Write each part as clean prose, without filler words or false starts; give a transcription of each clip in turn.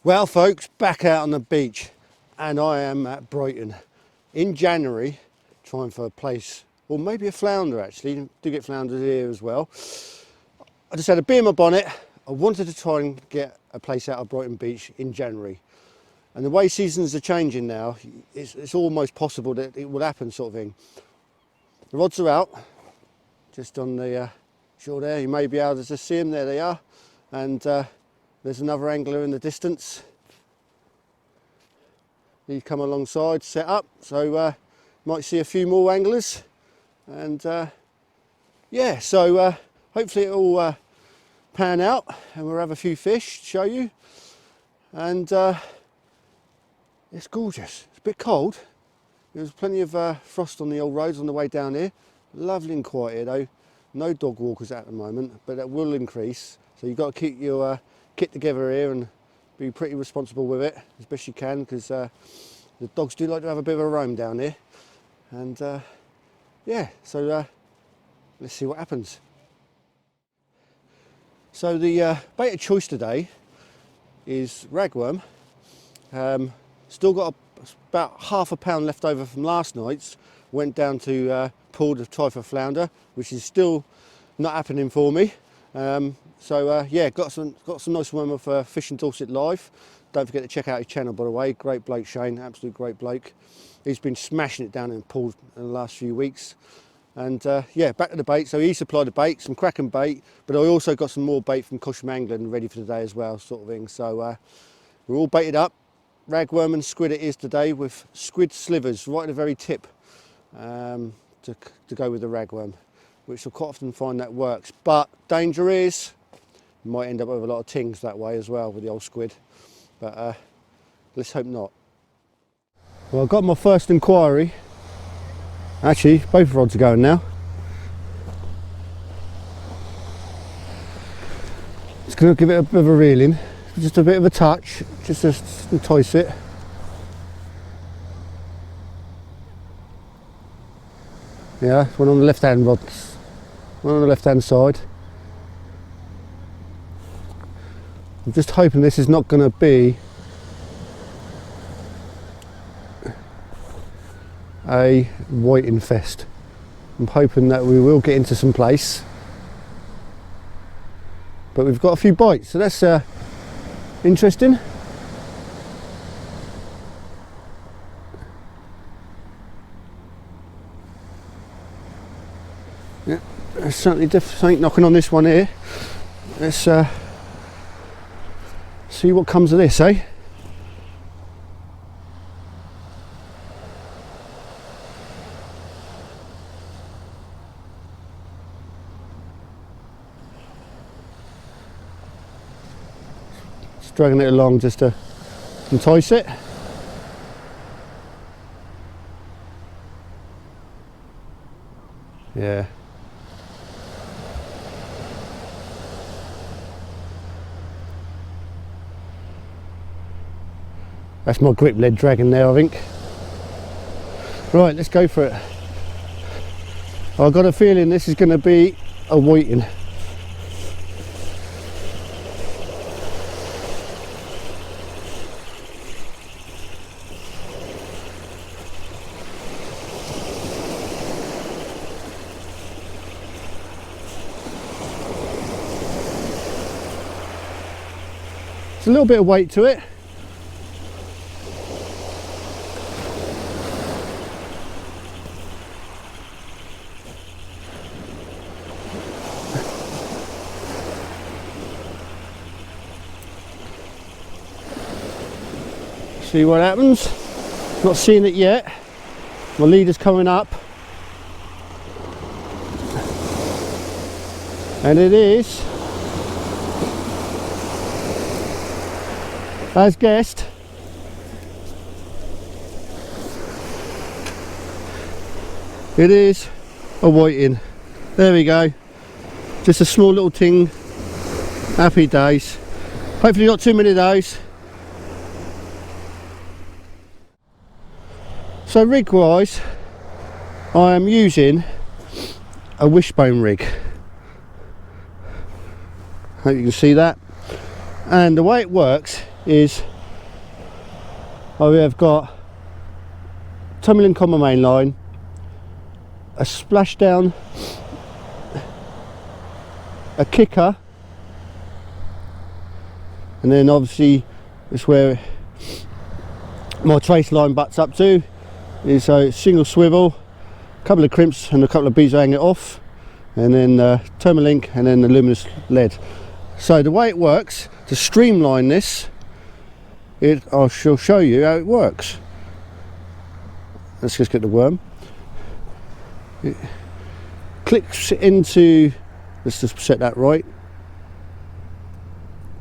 Well folks, back out on the beach, and I am at Brighton in January trying for a plaice, or maybe a flounder actually. You do get flounders here as well. I just had a bee in my bonnet. I wanted to try and get a plaice out of Brighton Beach in January, and the way seasons are changing now, it's almost possible that it will happen, sort of thing. The rods are out just on the shore there. You may be able to just see them. There they are, and there's another angler in the distance. He's come alongside, set up, so might see a few more anglers. And yeah, so hopefully it'll pan out and we'll have a few fish to show you. And it's gorgeous. It's a bit cold. There's plenty of frost on the old roads on the way down here. Lovely and quiet here though. No dog walkers at the moment, but that will increase. So you've got to keep your kit together here and be pretty responsible with it as best you can, because the dogs do like to have a bit of a roam down here. And yeah, so let's see what happens. So the bait of choice today is ragworm. Still got about ½ pound left over from last night's. Went down to pool to try for flounder, which is still not happening for me. So yeah, got some nice worm of Fishing Dorset Live. Don't forget to check out his channel, by the way. Great bloke, Shane, absolute great bloke. He's been smashing it down in the pool in the last few weeks. And yeah, back to the bait. So he supplied the bait, some cracking bait, but I also got some more bait from Cosham Angling ready for today as well, sort of thing. So we're all baited up. Ragworm and squid it is today, with squid slivers right at the very tip to go with the ragworm, which I quite often find that works. But danger is, you might end up with a lot of tings that way as well with the old squid. But let's hope not. Well, I've got my first inquiry. Actually, both rods are going now. Just going to give it a bit of a reeling, just a bit of a touch, just to entice it. Yeah, one on the left hand rod, one on the left hand side. I'm just hoping this is not going to be a white infest. I'm hoping that we will get into some plaice, but we've got a few bites, so that's interesting. Yeah, there's certainly something knocking on this one here. Let's see what comes of this, eh? Just dragging it along just to entice it. Yeah. That's my grip lead dragging there, I think. Right, let's go for it. I've got a feeling this is going to be a whiting. There's a little bit of weight to it. See what happens. Not seeing it yet. My leader's coming up. And it is, as guessed, it is a whiting. There we go. Just a small little ting. Happy days. Hopefully not too many of those. So rig wise, I am using a Wishbone rig. Hope you can see that. And the way it works is I have got tumbling on my main line, a splashdown, a kicker, and then obviously it's where my trace line butts up to, is a single swivel, a couple of crimps and a couple of beads to hang it off, and then Thermalink and then the luminous lead. So the way it works, to streamline this, I shall show you how it works. Let's just get the worm. It clicks into, let's just set that right.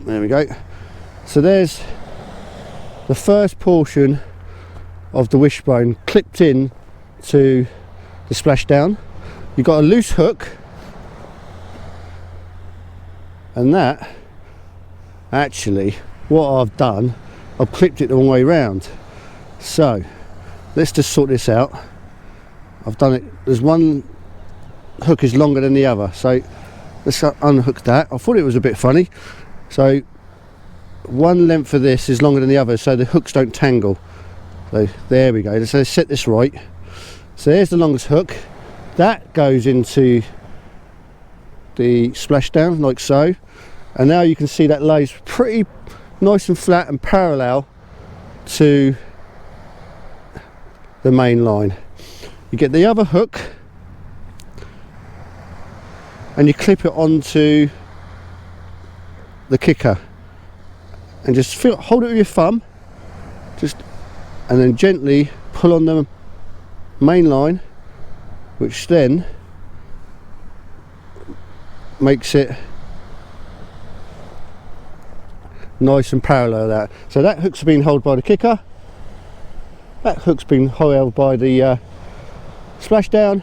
There we go. So there's the first portion of the Wishbone clipped in to the splashdown. You've got a loose hook, and that actually, what I've done, I've clipped it the wrong way round. So let's just sort this out. I've done it, there's one hook is longer than the other, so let's unhook that. I thought it was a bit funny. So one length of this is longer than the other, so the hooks don't tangle. So there we go. Let's set this right. So there's the longest hook. That goes into the splashdown like so. And now you can see that lays pretty nice and flat and parallel to the main line. You get the other hook and you clip it onto the kicker, and just hold it with your thumb, and then gently pull on the main line, which then makes it nice and parallel that. So that hook's been held by the kicker, that hook's been held by the splashdown.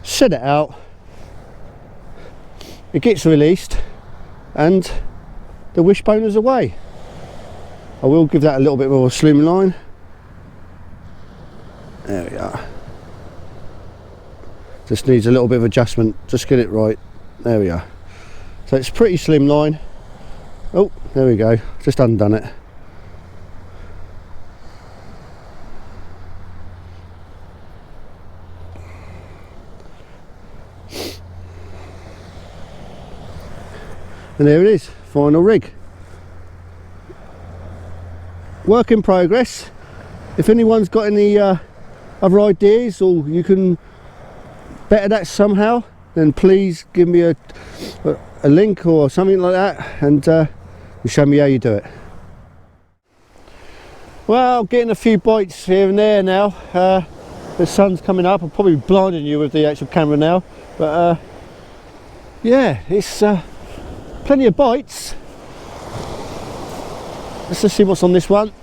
Set it out, it gets released, and the Wishbone is away. I will give that a little bit more slimline. There we are. Just needs a little bit of adjustment, just get it right. There we are. So it's pretty slimline. Oh, there we go, just undone it. And there it is, final rig. Work in progress. If anyone's got any other ideas, or you can better that somehow, then please give me a link or something like that, and show me how you do it. Well, getting a few bites here and there now. The sun's coming up. I'm probably blinding you with the actual camera now, but yeah, it's plenty of bites. Let's just see what's on this one.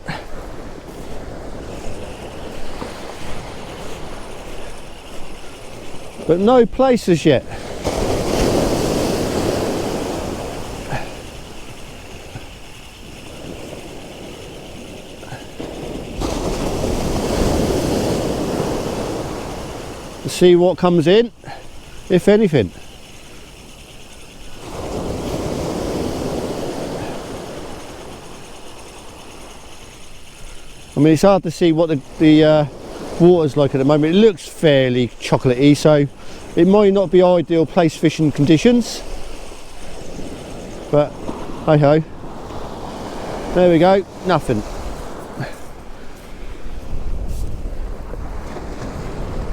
But no places yet. Let's see what comes in, if anything. I mean, it's hard to see what the water's like at the moment. It looks fairly chocolatey, so it might not be ideal plaice fishing conditions, but hey ho, there we go, nothing.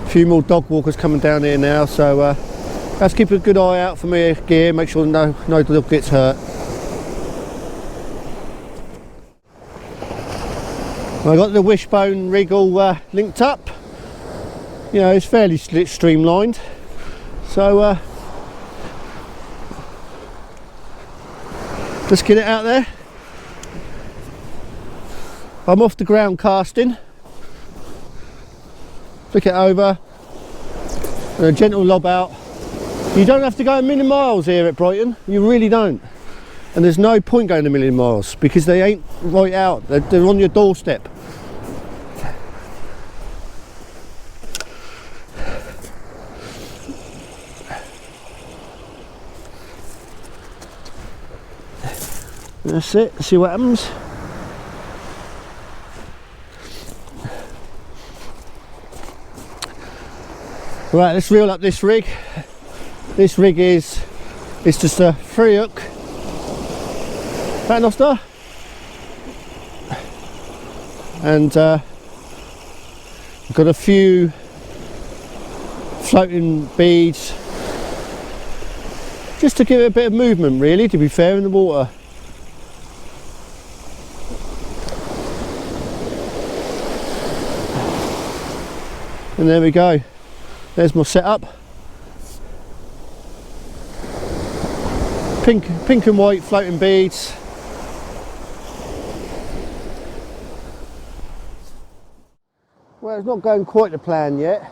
A few more dog walkers coming down here now, so let's keep a good eye out for my gear, make sure no dog gets hurt. I got the Wishbone rig all linked up. You know, it's fairly streamlined. So Let's get it out there. I'm off the ground casting. Flick it over and a gentle lob out. You don't have to go a million miles here at Brighton, you really don't. And there's no point going a million miles because they ain't right out, they're on your doorstep. That's it, see what happens. Right, let's reel up this rig. This rig is just a 3-hook paternoster, and got a few floating beads just to give it a bit of movement, really, to be fair, in the water. And there we go, there's my setup. Pink and white floating beads. Well, it's not going quite to plan yet.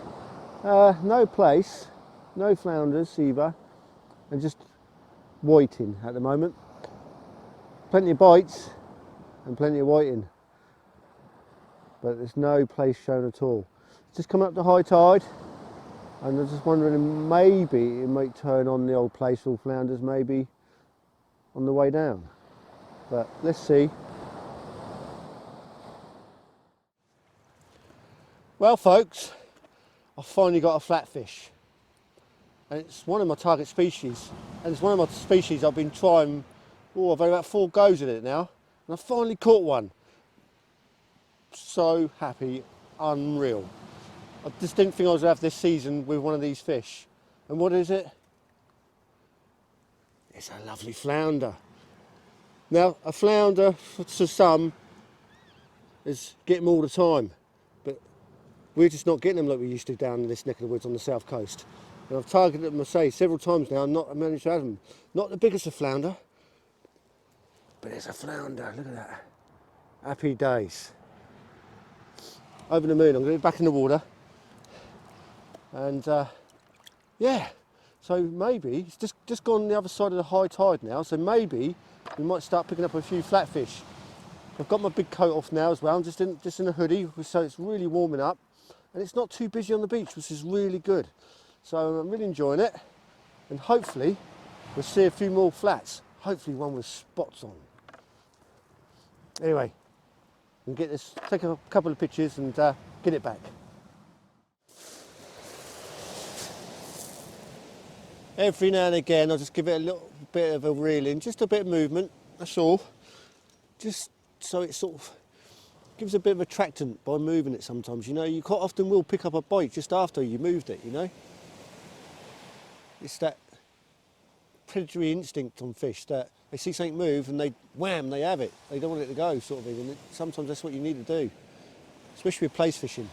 No plaice, no flounders either, and just whiting at the moment. Plenty of bites and plenty of whiting, but there's no plaice shown at all. Just coming up to high tide, and I'm just wondering maybe it might turn on the old plaice or flounders maybe on the way down, but let's see. Well folks, I've finally got a flatfish, and it's one of my target species, and it's one of my species I've been trying, I've had about 4 goes at it now, and I finally caught one. So happy, unreal. I just didn't think I was going to have this season with one of these fish. And what is it? It's a lovely flounder. Now, a flounder, to some, is get them all the time. But we're just not getting them like we used to down in this neck of the woods on the south coast. And I've targeted them, I say, several times now, and not managed to have them. Not the biggest of flounder, but it's a flounder. Look at that. Happy days. Over the moon. I'm going to be back in the water. And yeah, so maybe it's just gone the other side of the high tide now, so maybe we might start picking up a few flatfish. I've got my big coat off now as well. I'm just in a hoodie, so it's really warming up, and it's not too busy on the beach, which is really good. So I'm really enjoying it, and hopefully we'll see a few more flats, hopefully one with spots on. Anyway, we'll get this, take a couple of pictures and get it back. Every now and again I'll just give it a little bit of a reel in, just a bit of movement, that's all. Just so it sort of gives a bit of attractant by moving it sometimes, you know. You quite often will pick up a bite just after you moved it, you know. It's that predatory instinct on fish that they see something move and they wham, they have it. They don't want it to go, sort of thing, and sometimes that's what you need to do. Especially with plaice fishing.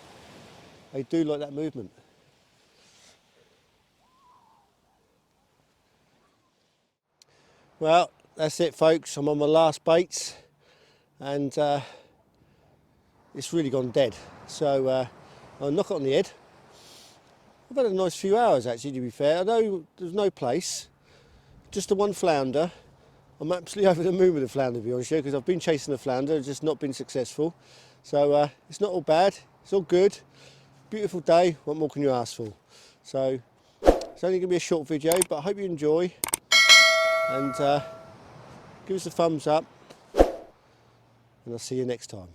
They do like that movement. Well, that's it folks, I'm on my last baits, and it's really gone dead. So I'll knock it on the head. I've had a nice few hours actually, to be fair. I know there's no plaice, just the one flounder. I'm absolutely over the moon with the flounder, to be honest with you, because I've been chasing the flounder, just not been successful. So it's not all bad, it's all good. Beautiful day, what more can you ask for? So it's only going to be a short video, but I hope you enjoy. And give us a thumbs up, and I'll see you next time.